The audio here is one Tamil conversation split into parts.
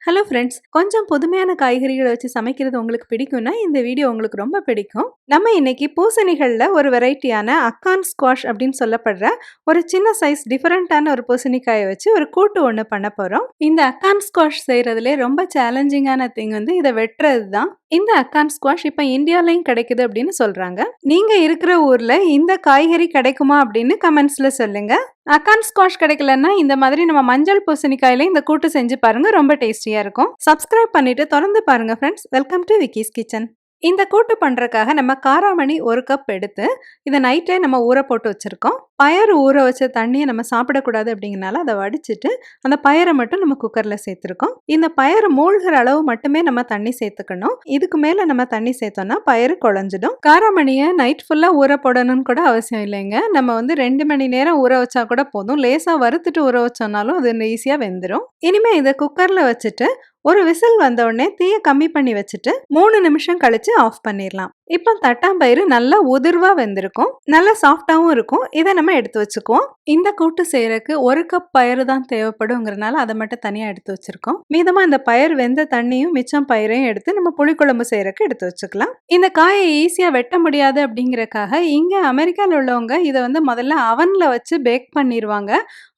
ஹலோ ஃப்ரெண்ட்ஸ், கொஞ்சம் புதுமையான காய்கறிகள வச்சு சமைக்கிறது உங்களுக்கு பிடிக்கும்னா, இந்த வீடியோ உங்களுக்கு ரொம்ப பிடிக்கும். நம்ம இன்னைக்கு பூசணிகள்ல ஒரு வெரைட்டியான அக்கான் ஸ்குவாஷ் அப்படின்னு சொல்லப்படுற ஒரு சின்ன சைஸ் டிஃபரண்டான ஒரு பூசணிக்காய வச்சு ஒரு கூட்டு ஒண்ணு பண்ண போறோம். இந்த அக்கான் ஸ்குவாஷ் செய்றதுலே ரொம்ப சேலஞ்சிங்கான திங் வந்து இத வெட்டுறது தான். இந்த அக்கான் ஸ்குவாஷ் இப்ப இந்தியாலயும் கிடைக்குது அப்படின்னு சொல்றாங்க. நீங்க இருக்கிற ஊர்ல இந்த காய்கறி கிடைக்குமா அப்படின்னு கமெண்ட்ஸ்ல சொல்லுங்க. அக்கான் ஸ்குவாஷ் கிடைக்கலன்னா இந்த மாதிரி நம்ம மஞ்சள் பூசணிக்காயில இந்த கூட்டு செஞ்சு பாருங்க, ரொம்ப டேஸ்டியா இருக்கும். சப்ஸ்கிரைப் பண்ணிட்டு தொடர்ந்து பாருங்க friends. Welcome to Vicky's kitchen. இந்த கூட்டு பண்றதுக்காக நம்ம காராமணி 1 கப் எடுத்து இதை நைட்டே நம்ம ஊற போட்டு வச்சிருக்கோம். பயறு ஊற வச்ச தண்ணியை நம்ம சாப்பிடக்கூடாது அப்படிங்கறனால அதை வடிச்சிட்டு அந்த பயரை மட்டும் நம்ம குக்கர்ல சேர்த்துருக்கோம். இந்த பயறு மூழ்கிற அளவு மட்டுமே நம்ம தண்ணி சேர்த்துக்கணும். இதுக்கு மேல நம்ம தண்ணி சேர்த்தோம்னா பயறு குழஞ்சிடும். காராமணியை நைட் ஃபுல்லா ஊற போடணும்னு கூட அவசியம் இல்லைங்க. நம்ம வந்து 2 மணி நேரம் ஊற வச்சா கூட போதும். லேசா வறுத்துட்டு ஊற வச்சோம்னாலும் அது ஈஸியா வெந்துடும். இனிமே இதை குக்கர்ல வச்சுட்டு ஒரு விசில் வந்த உடனே தீயை கம்மி பண்ணி வச்சுட்டு 3 நிமிஷம் கழிச்சு ஆஃப் பண்ணிடலாம். இப்போ தட்டாம்பயிறு நல்லா உதிர்வா வெந்திருக்கும், நல்லா சாஃப்டாவும் இருக்கும். இதை நம்ம எடுத்து வச்சுக்குவோம். இந்த கூட்டு செய்யறதுக்கு 1 கப் பயிறு தான் தேவைப்படுங்கிறதுனால அதை மட்டும் தனியா எடுத்து வச்சிருக்கோம். மீதமா இந்த பயிர் வெந்த தண்ணியும் மிச்சம் பயிரையும் எடுத்து நம்ம புளிக்குழம்பு செய்யறதுக்கு எடுத்து வச்சுக்கலாம். இந்த காயை ஈஸியா வெட்ட முடியாது அப்படிங்கறக்காக இங்க அமெரிக்கால உள்ளவங்க இதை வந்து முதல்ல அவன்ல வச்சு பேக் பண்ணிடுவாங்க.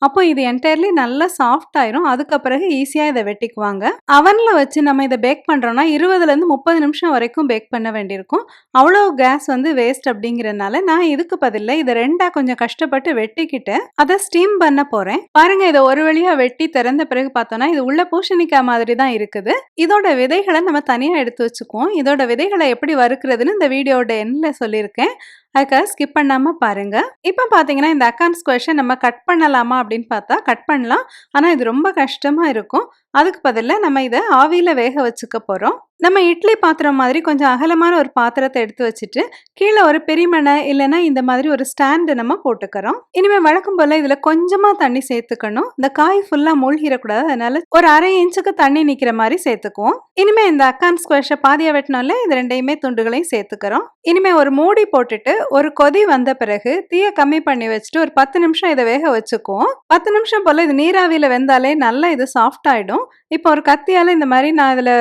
அப்போ இது என்டையர்லி நல்லா சாஃப்ட் ஆயிரும். அதுக்கு பிறகு ஈஸியா இதை வெட்டிக்குவாங்க. அவன்ல வச்சு நம்ம இதை பேக் பண்றோம்னா 20ல இருந்து 30 நிமிஷம் வரைக்கும் பேக் பண்ண வேண்டியிருக்கும். அவ்வளோ கேஸ் வந்து வேஸ்ட் அப்படிங்கறதுனால நான் இதுக்கு பதிலா இதை 2ஆ கொஞ்சம் கஷ்டப்பட்டு வெட்டிக்கிட்டு அதை ஸ்டீம் பண்ண போறேன். பாருங்க, இதை ஒரு வழியா வெட்டி திறந்த பிறகு பார்த்தோம்னா இது உள்ள பூசணிக்காய் மாதிரி தான் இருக்குது. இதோட விதைகளை நம்ம தனியா எடுத்து வச்சுக்குவோம். இதோட விதைகளை எப்படி வறுக்கிறதுன்னு இந்த வீடியோட எண்ட்ல சொல்லியிருக்கேன். அதுக்காக ஸ்கிப் பண்ணாம பாருங்க. இப்போ பாத்தீங்கன்னா இந்த அக்கான் ஸ்குவாஷை நம்ம கட் பண்ணலாமா அப்படின்னு பார்த்தா கட் பண்ணலாம். ஆனா இது ரொம்ப கஷ்டமா இருக்கும். அதுக்கு பதிலா நம்ம இதை ஆவியில வேக வச்சுக்க போறோம். நம்ம இட்லி பாத்திரம் மாதிரி கொஞ்சம் அகலமான ஒரு பாத்திரத்தை எடுத்து வச்சுட்டு கீழே ஒரு பெரியமனை இல்லைன்னா இந்த மாதிரி ஒரு ஸ்டாண்டு நம்ம போட்டுக்கிறோம். இனிமே வழக்கம் போல இதுல கொஞ்சமா தண்ணி சேர்த்துக்கணும். இந்த காய் ஃபுல்லா மூழ்கிடக்கூடாது. அதனால ஒரு 1/2 இன்ச்சுக்கு தண்ணி நிக்கிற மாதிரி சேர்த்துக்குவோம். இனிமே இந்த அக்கான் ஸ்குவாஷை பாதியா வெட்டினால இது 2யுமே துண்டுகளையும் சேர்த்துக்கிறோம். இனிமே ஒரு மூடி போட்டுட்டு ஒரு கொதி வந்த பிறகு தீயை கம்மி பண்ணி வச்சுட்டு ஒரு 10 நிமிஷம் இதை வேக வச்சுக்குவோம். 10 நிமிஷம் போல இது நீராவியில வெந்தாலே நல்லா இது சாஃப்ட் ஆயிடும். இப்போ ஒரு கத்தியால இந்த மாதிரி நான் இதுல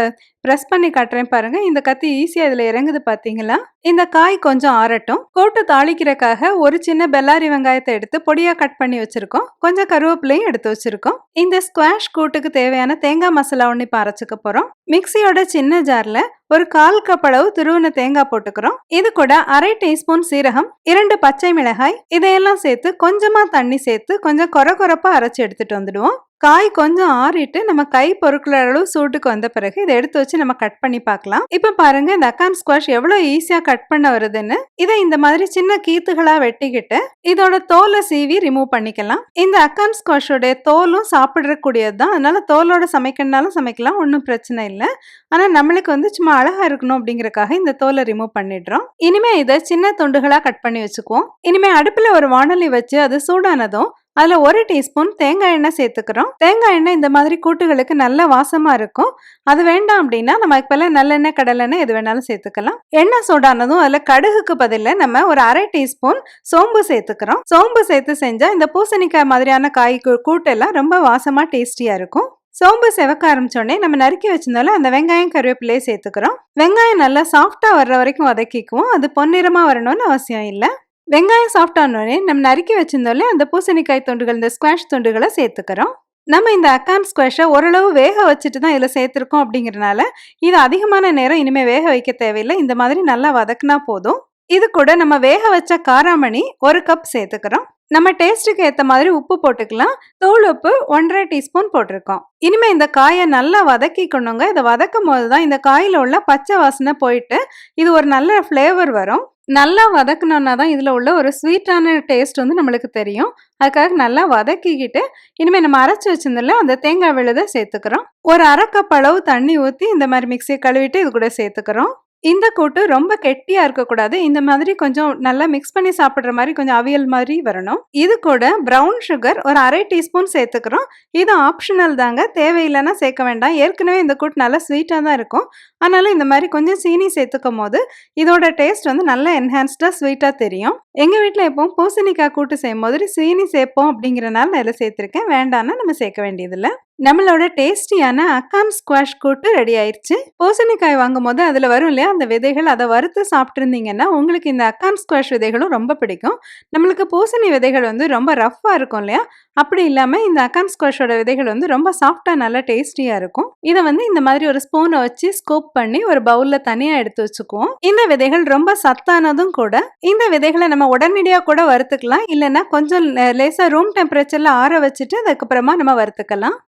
பிரஸ் பண்ணி காட்டுறேன் பாருங்க. இந்த கத்தி ஈஸியா இதுல இறங்குது பாத்தீங்களா? இந்த காய் கொஞ்சம் ஆறட்டும். கூட்டு தாளிக்கிறதுக்காக ஒரு சின்ன பெல்லாரி வெங்காயத்தை எடுத்து பொடியா கட் பண்ணி வச்சிருக்கோம். கொஞ்சம் கருவேப்பிலையும் எடுத்து வச்சிருக்கோம். இந்த ஸ்குவாஷ் கூட்டுக்கு தேவையான தேங்காய் மசாலா ஒன்று இப்போ அரைச்சிக்க போறோம். மிக்சியோட சின்ன ஜார்ல ஒரு 1/4 கப் அளவு துருவின தேங்காய் போட்டுக்கிறோம். இது கூட 1/2 டீஸ்பூன் சீரகம், 2 பச்சை மிளகாய், இதையெல்லாம் சேர்த்து கொஞ்சமா தண்ணி சேர்த்து கொஞ்சம் கொரகொரப்பா அரைச்சி எடுத்துட்டு வந்துடுவோம். காய் கொஞ்சம் ஆறிட்டு நம்ம கை பொறுக்கிற அளவு சூட்டுக்கு வந்த பிறகு இதை எடுத்து வச்சு நம்ம கட் பண்ணி பார்க்கலாம். இப்ப பாருங்க இந்த அக்கான் ஸ்குவாஷ் எவ்வளவு ஈஸியா கட் பண்ண வருதுன்னு. இதை இந்த மாதிரி சின்ன கீத்துகளா வெட்டிக்கிட்டு இதோட தோலை சீவி ரிமூவ் பண்ணிக்கலாம். இந்த அக்கான் ஸ்குவாஷோட தோலும் சாப்பிடக்கூடியதுதான். அதனால தோலோட சமைக்கணும்னாலும் சமைக்கலாம், ஒன்றும் பிரச்சனை இல்லை. ஆனா நம்மளுக்கு வந்து சும்மா அழகா இருக்கணும் அப்படிங்கறக்காக இந்த தோலை ரிமூவ் பண்ணிடுறோம். இனிமே இதை சின்ன துண்டுகளா கட் பண்ணி வச்சுக்குவோம். இனிமே அடுப்புல ஒரு வாணலி வச்சு அது சூடானதும் அதுல 1 டீஸ்பூன் தேங்காய் எண்ணெய் சேர்த்துக்கிறோம். தேங்காய் எண்ணெய் இந்த மாதிரி கூட்டுகளுக்கு நல்ல வாசமா இருக்கும். அது வேண்டாம் அப்படின்னா நம்ம இப்ப நல்லெண்ணெய், கடலெண்ணெய் எது வேணாலும் சேர்த்துக்கலாம். எண்ணெய் சூடானதும் அதுல கடுகுக்கு பதிலா நம்ம ஒரு 1/2 டீஸ்பூன் சோம்பு சேர்த்துக்கிறோம். சோம்பு சேர்த்து செஞ்சா இந்த பூசணிக்காய் மாதிரியான காய் கூட்டெல்லாம் ரொம்ப வாசமா டேஸ்டியா இருக்கும். சோம்பு செவக்க ஆரம்பிச்சோடனே நம்ம நறுக்கி வச்சிருந்தாலும் அந்த வெங்காயம் கருவேப்பிலையை சேர்த்துக்கிறோம். வெங்காயம் நல்லா சாஃப்டா வர்ற வரைக்கும் வதக்கிக்குவோம். அது பொன்னிறமா வரணும்னு அவசியம் இல்லை. வெங்காயம் சாஃப்ட் ஆனோடனே நம்ம நறுக்கி வச்சிருந்தோம்ல அந்த பூசணிக்காய் துண்டுகள், இந்த ஸ்குவாஷ் துண்டுகளை சேர்த்துக்கிறோம். நம்ம இந்த அக்கான் ஸ்குவாஷை ஓரளவு வேக வச்சுட்டு தான் இதில் சேர்த்துருக்கோம் அப்படிங்கிறதுனால இது அதிகமான நேரம் இனிமே வேக வைக்க தேவையில்லை. இந்த மாதிரி நல்லா வதக்குனா போதும். இது கூட நம்ம வேக வச்ச காராமணி 1 கப் சேர்த்துக்கிறோம். நம்ம டேஸ்ட்டுக்கு ஏற்ற மாதிரி உப்பு போட்டுக்கலாம். தூள் உப்பு 1/2 டீஸ்பூன் போட்டிருக்கோம். இனிமே இந்த காயை நல்லா வதக்கிக்கணுங்க. இதை வதக்கும் போது தான் இந்த காயில உள்ள பச்சை வாசனை போயிட்டு இது ஒரு நல்ல ஃப்ளேவர் வரும். நல்லா வதக்கணும்னா தான் இதில் உள்ள ஒரு ஸ்வீட்டான டேஸ்ட் வந்து நம்மளுக்கு தெரியும். அதுக்காக நல்லா வதக்கிக்கிட்டு இனிமேல் நம்ம அரைச்சி வச்சிருந்தோம்ல அந்த தேங்காய் விழுதை சேர்த்துக்கிறோம். ஒரு 1/2 கப் அளவு தண்ணி ஊற்றி இந்த மாதிரி மிக்சியை கழுவிட்டு இது கூட சேர்த்துக்கிறோம். இந்த கூட்டு ரொம்ப கெட்டியா இருக்கக்கூடாது. இந்த மாதிரி கொஞ்சம் நல்லா மிக்ஸ் பண்ணி சாப்பிடுற மாதிரி கொஞ்சம் அவியல் மாதிரி வரணும். இது கூட பிரவுன் சுகர் ஒரு 1/2 டீஸ்பூன் சேர்த்துக்கிறோம். இது ஆப்ஷனல் தாங்க, தேவையில்லைன்னா சேர்க்க வேண்டாம். ஏற்கனவே இந்த கூட்டு நல்லா ஸ்வீட்டாக தான் இருக்கும். ஆனாலும் இந்த மாதிரி கொஞ்சம் சீனி சேர்த்துக்கும் போது இதோட டேஸ்ட் வந்து நல்லா என்ஹான்ஸ்டாக ஸ்வீட்டாக தெரியும். எங்கள் வீட்டில் எப்பவும் பூசணிக்காய் கூட்டு செய்யும் போது சீனி சேர்ப்போம் அப்படிங்கிறனால நான் இதில் சேர்த்துருக்கேன். வேண்டாம்னா நம்ம சேர்க்க வேண்டியதில்லை. நம்மளோட டேஸ்டியான அக்கான் ஸ்குவாஷ் கூட்டு ரெடி ஆயிருச்சு. பூசணிக்காய் வாங்கும்போது அதுல வரும் இல்லையா அந்த விதைகள், அத வறுத்து சாப்பிட்டுருந்தீங்கன்னா, உங்களுக்கு இந்த அக்கான் ஸ்குவாஷ் விதைகளும் ரொம்ப பிடிக்கும். நம்மளுக்கு பூசணி விதைகள் வந்து ரொம்ப ரஃப்பா இருக்கும் இல்லையா? அப்படி இல்லாம இந்த அக்கான் ஸ்குவாஷோட விதைகள் வந்து ரொம்ப சாஃப்ட்டா நல்லா டேஸ்டியா இருக்கும். இத வந்து இந்த மாதிரி ஒரு ஸ்பூன வச்சு ஸ்கூப் பண்ணி ஒரு பவுல்ல தனியா எடுத்து வச்சுக்குவோம். இந்த விதைகள் ரொம்ப சத்தானதும் கூட. இந்த விதைகள நம்ம உடனடியா கூட வறுத்துக்கலாம். இல்லன்னா கொஞ்சம் லேசா ரூம் டெம்பரேச்சர்ல ஆற வச்சுட்டு அதுக்கப்புறமா நம்ம வறுத்துக்கலாம்.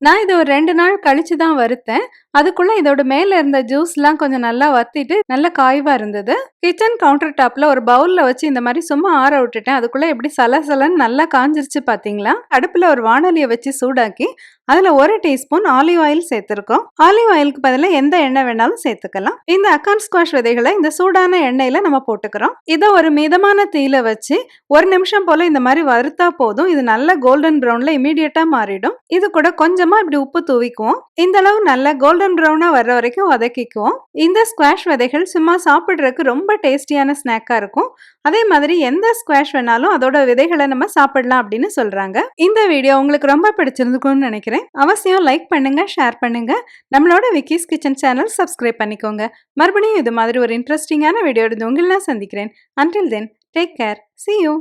நான் இத ஒரு 2 நாள் கழிச்சு தான் வறுத்தேன். அதுக்குள்ள இதோட மேல இருந்த ஜூஸ்லாம் கொஞ்சம் நல்லா வத்திட்டு நல்ல காய்வா இருந்தது. கிச்சன் கவுண்டர் டாப்ல ஒரு பவுல்ல வச்சு இந்த மாதிரி சும்மா ஆற விட்டுட்டேன். அதுக்குள்ள எப்படி சலசலன்னு நல்லா காஞ்சிருச்சு பாத்தீங்களா? அடுப்புல ஒரு வாணலிய வச்சு சூடாக்கி அதுல 1 டீஸ்பூன் ஆலிவ் ஆயில் சேர்த்திருக்கோம். ஆலிவ் ஆயிலுக்கு பதிலா எந்த எண்ணெய் வேணாலும் சேர்த்துக்கலாம். இந்த அக்கான் ஸ்குவாஷ் விதைகளை இந்த சூடான எண்ணெயில நம்ம போட்டுக்கிறோம். இதை ஒரு மிதமான தீயில வச்சு 1 நிமிஷம் போல இந்த மாதிரி வறுத்தா போதும். இது நல்ல கோல்டன் ப்ரௌன்ல இமீடியட்டா மாறிடும். இது கூட கொஞ்சமா இப்படி உப்பு தூவிக்குவோம். இந்த அளவு நல்ல கோல்டன் ப்ரௌனா வர்ற வரைக்கும் வதக்கிக்குவோம். இந்த ஸ்குவாஷ் விதைகள் சும்மா சாப்பிடுறதுக்கு ரொம்ப டேஸ்டியான ஸ்நாக்கா இருக்கும். அதே மாதிரி எந்த ஸ்குவாஷ் வேணாலும் அதோட விதைகளை நம்ம சாப்பிடலாம் அப்படின்னு சொல்றாங்க. இந்த வீடியோ உங்களுக்கு ரொம்ப பிடிச்சிருந்துக்கும்னு நினைக்கிறேன். அவசியம் லைக் பண்ணுங்க, ஷேர் பண்ணுங்க. நம்மளோட விக்கிஸ் கிச்சன் சேனல் சப்ஸ்கிரைப் பண்ணிக்கோங்க. மறுபடியும் இது மாதிரி ஒரு இன்ட்ரெஸ்டிங்கான வீடியோ எடுத்து உங்களை நான் சந்திக்கிறேன். Until then, take care. See you.